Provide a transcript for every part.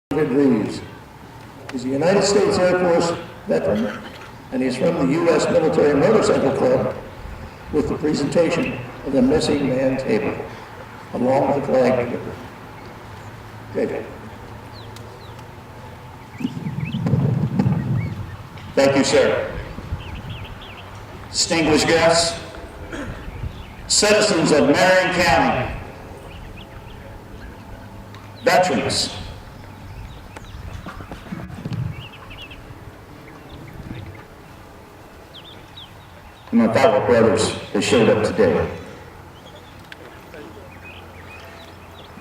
Degrees. He's a United States Air Force veteran, and he's from the U.S. Military Motorcycle Club with the presentation of the Missing Man Table, along with the flag. Okay. Thank you, sir. Distinguished guests, citizens of Marion County, veterans, and my fellow brothers that showed up today.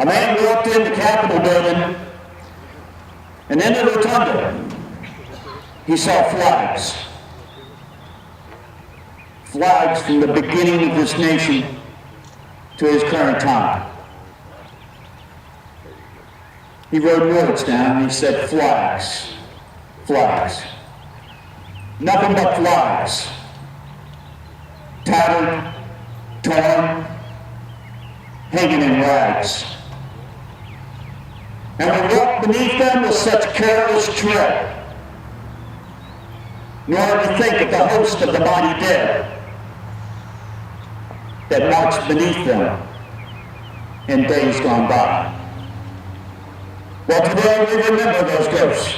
A man walked in the Capitol building, and in the rotunda, he saw flags. Flags from the beginning of this nation to his current time. He wrote words down and he said, flags, flags. Nothing but flags. Tattered, torn, hanging in rags. And we walk beneath them with such careless tread, nor do we think of the host of the mighty dead that marched beneath them in days gone by. Well, today we remember those ghosts.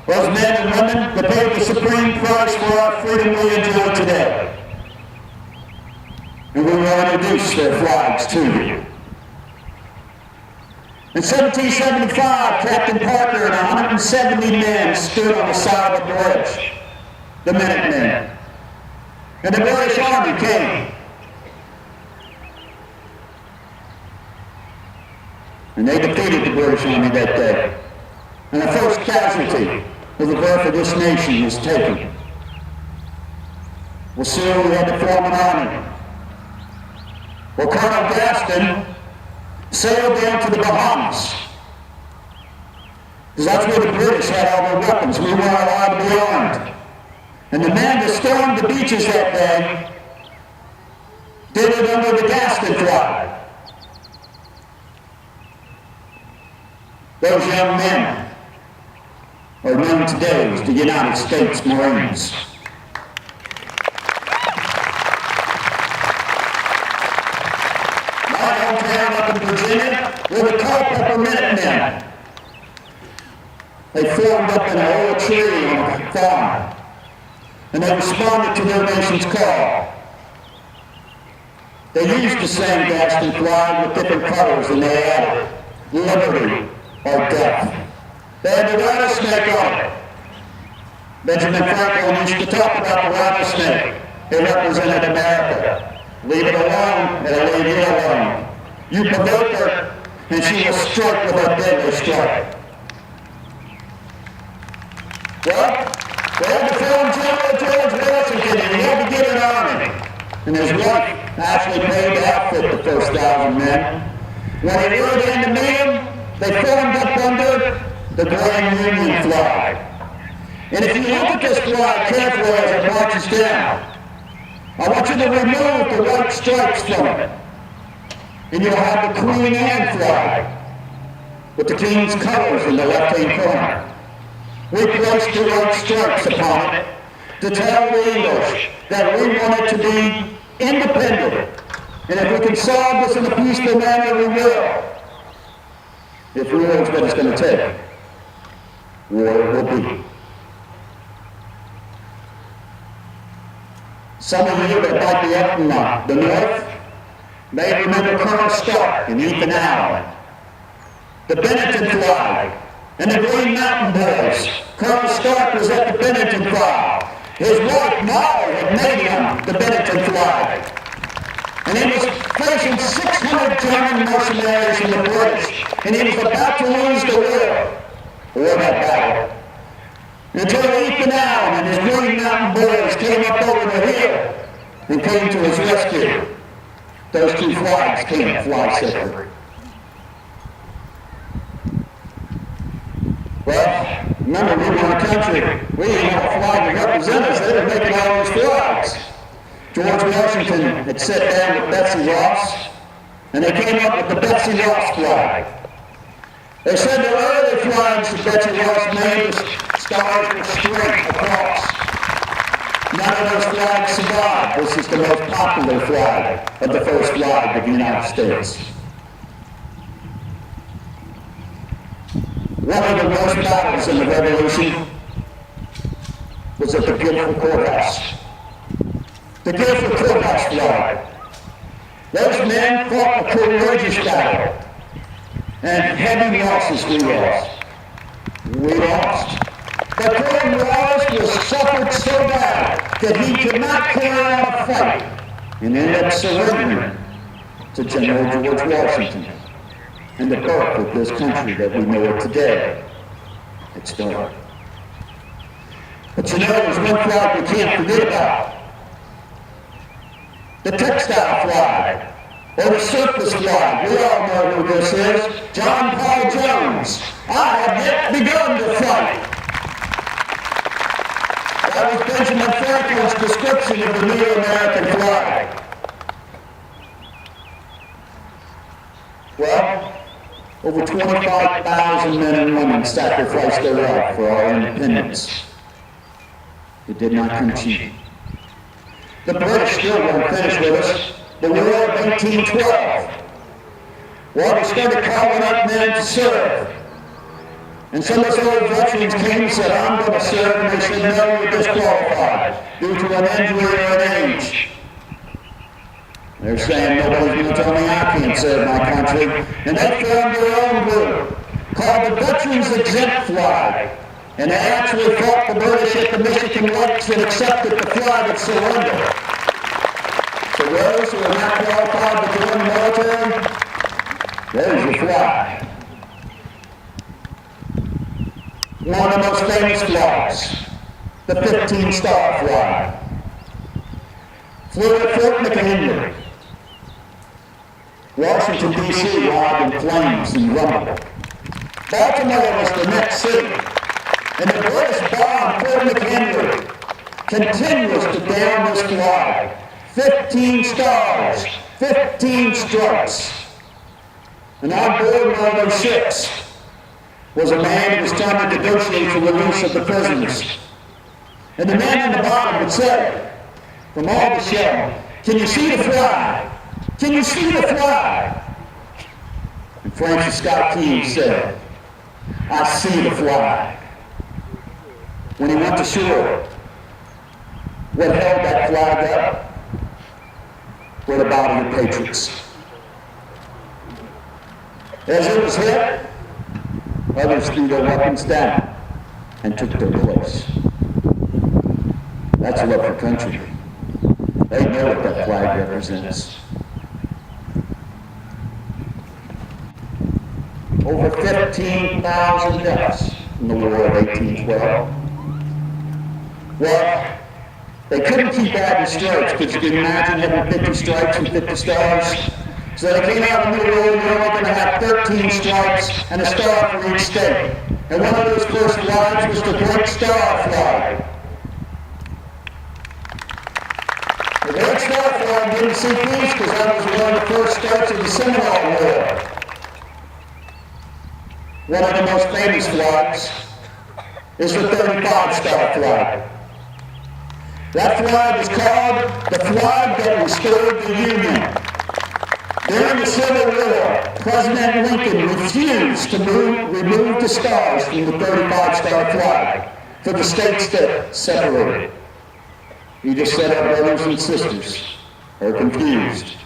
Those men and women that paid the supreme price for our freedom we enjoy today. And we will introduce their flags to you. In 1775, Captain Parker and 170 men stood on the side of the bridge, the Minutemen. And the British Army came. And they defeated the British Army that day. And the first casualty of the birth of this nation was taken. Well, soon we had to form an army. Well, Colonel Gaston sailed down to the Bahamas, because that's where the British had all their weapons. We weren't allowed to be armed. And the men that stormed the beaches that day did it under the Gaston flag. Those young men are known today as the United States Marines. My hometown up in Virginia were the Culpeper Minutemen. They formed up in an old tree on a farm, and they responded to their nation's call. They used the same Gaston flag with different colors, and they added liberty or death. They had the rattlesnake on it. Benjamin Franklin used to talk about the rattlesnake. It represented America. Leave it alone, it'll leave you alone. You provoke her, and she will strike with a deadly strike. Well, they had to film General George Washington, and he had to get an army. And his wife actually paid to outfit the first 1,000 men. When he rode in to meet him, they formed up under the Grand Union flag. And if you look at this flag carefully as it marches down, I want you to remove the white stripes from it. And you'll have the Queen Anne flag with the King's colors in the left-hand corner. We placed the white stripes upon it to tell the English that we want it to be independent. And if we can solve this in a peaceful manner, we will. If war is what it's going to take, war will be. Some of you that might be up in the north may remember Colonel Stark and Ethan Allen, the Bennington flag, and the Green Mountain Boys. Colonel Stark was at the Bennington flag. His wife Molly had made him the Bennington flag. And he was facing 600 German mercenaries from the British, and he was about to lose the war that battle. Until Ethan Allen and his Green Mountain Boys came up over the hill and came to his rescue. Those two flags can't fly separate. Well, remember, we were a country. We didn't have a flag to represent us. They were making all these flags. George Washington had sat down with Betsy Ross, and they came up with the Betsy Ross flag. They said the early flags that Betsy Ross made, the stars were straight across. None of those flags survived. This is the most popular flag of the first flag of the United States. One of the worst battles in the Revolution was at the Guilford Courthouse. The Guilford Courthouse flag. Those men fought a courageous battle, and heavy losses we lost. We lost. But Cornwallis was suffered so bad that he could not carry on a fight and ended up surrendering to General George Washington. And the birth of this country that we know it today had started. But you know, there's one flag we can't forget about. The textile flag, or the surface flag. We all know who this is. John Paul Jones. I have yet begun to fight. That was Benjamin Franklin's description of the new American flag. Well, over 25,000 men and women sacrificed their life for our independence. It did not come cheap. The British still weren't finished with us. The War of 1812. Well, they started calling up men to serve. And some of those old veterans came and said, I'm going to serve, and they said, no, you're disqualified due to an injury or an age. They're saying, nobody's going to tell me I can't serve my country. And they formed their own group called the Veterans Exempt Flag. And they actually fought the British at the Michigan Lakes and accepted the flag of surrender. For those who are not qualified to join the military, there's your flag. One of the most famous flags, the 15-star flag, flew at Fort McHenry. Washington, D.C. robbed in flames and rumble. Baltimore was the next city, and the British bombed Fort McHenry, continuous to down this flag. 15 stars, 15 stripes. And on board one of those ships was a man who was trying to negotiate the release of the prisoners. And the man in the bottom would say, from all the shell, can you see the flag? Can you see the flag? And Francis Scott Key said, I see the flag. When he went to shore, what held that flag up were the body of patriots. As it was hit, others threw their weapons down and took their place. That's love for country. They know what that flag represents. Over 15,000 deaths in the War of 1812. Well, they couldn't keep adding stripes, because you can imagine having 50 stripes and 50 stars. So they came out of the New World, and they're only going to have 13 stripes and a star for each state. And one of those first flags was the Great Star flag. The Great Star flag didn't see peace because that was one of the first states of the Seminole War. One of the most famous flags is the 35-star flag. That flag is called the flag that restored the Union. During the Civil War, President Lincoln refused to remove the stars from the 35-star flag for the states that separated. He just said our brothers and sisters are confused.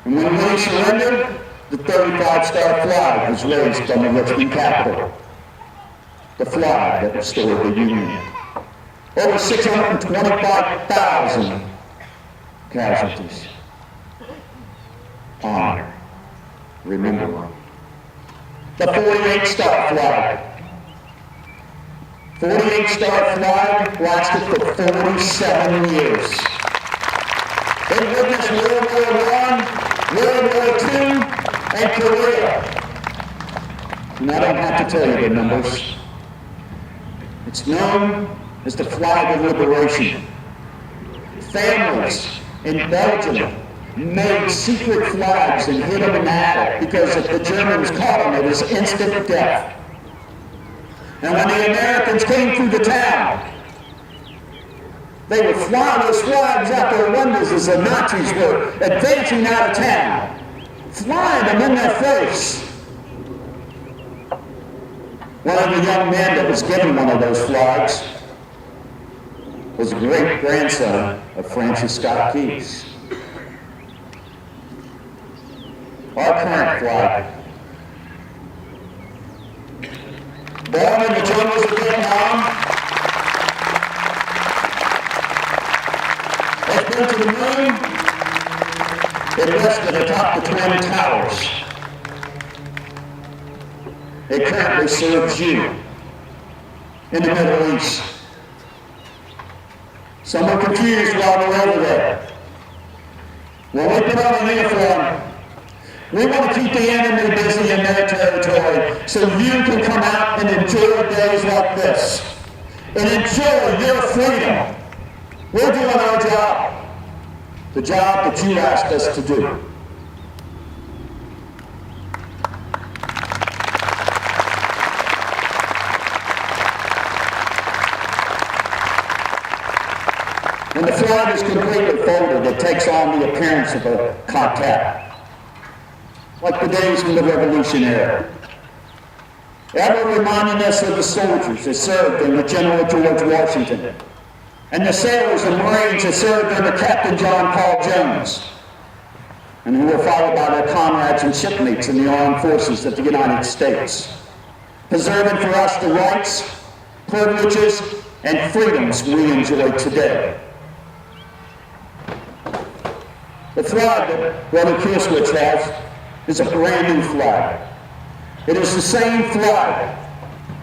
And when we surrendered, the 35-star flag was raised on the Richmond Capitol. The flag that restored the Union. Over 625,000 casualties. Honor. Remember. The 48-star flag. 48-star flag lasted for 47 years. It witnessed World War I, World War II, and Korea. And I don't have to tell you the numbers. It's known as the flag of liberation. Families in Belgium made secret flags and hid them in the attic because if the Germans caught them, it was instant death. And when the Americans came through the town, they would fly those flags out their windows as the Nazis were advancing out of town, flying them in their face. One of the young men that was given one of those flags was a great-grandson of Francis Scott Key's. Our current flag, born in the jungles of Vietnam, has been to the moon. It rested atop the Twin Towers. It currently serves you in the Middle East. Some are confused while we're over there. When we put on a uniform, we want to keep the enemy busy in their territory so you can come out and enjoy days like this and enjoy your freedom. We're doing our job, the job that you asked us to do. When the flag is completely folded, it takes on the appearance of a contact, like the days in the Revolution era, ever reminding us of the soldiers that served under General George Washington, and the sailors and Marines that served under Captain John Paul Jones, and who were followed by their comrades and shipmates in the armed forces of the United States, preserving for us the rights, privileges, and freedoms we enjoy today. The flag that Brother Kieswich has is a brand new flag. It is the same flag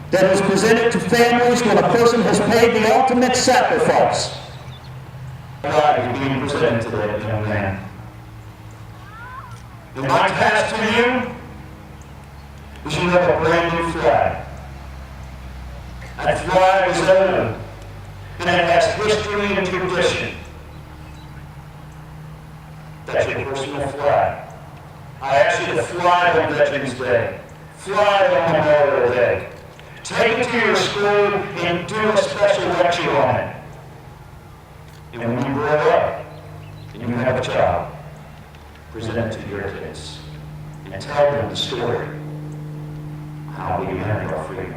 that is presented to families when a person has paid the ultimate sacrifice. The flag is being presented to that young man. And my task to you is you have a brand new flag. That flag is old, and it has history and tradition. That's your personal flag. I ask you to fly on Veterans Day. Fly on Memorial Day. Take it to your school and do a special lecture on it. And when you grow up and you have a child, present it to your kids and tell them the story. How we earned our freedom.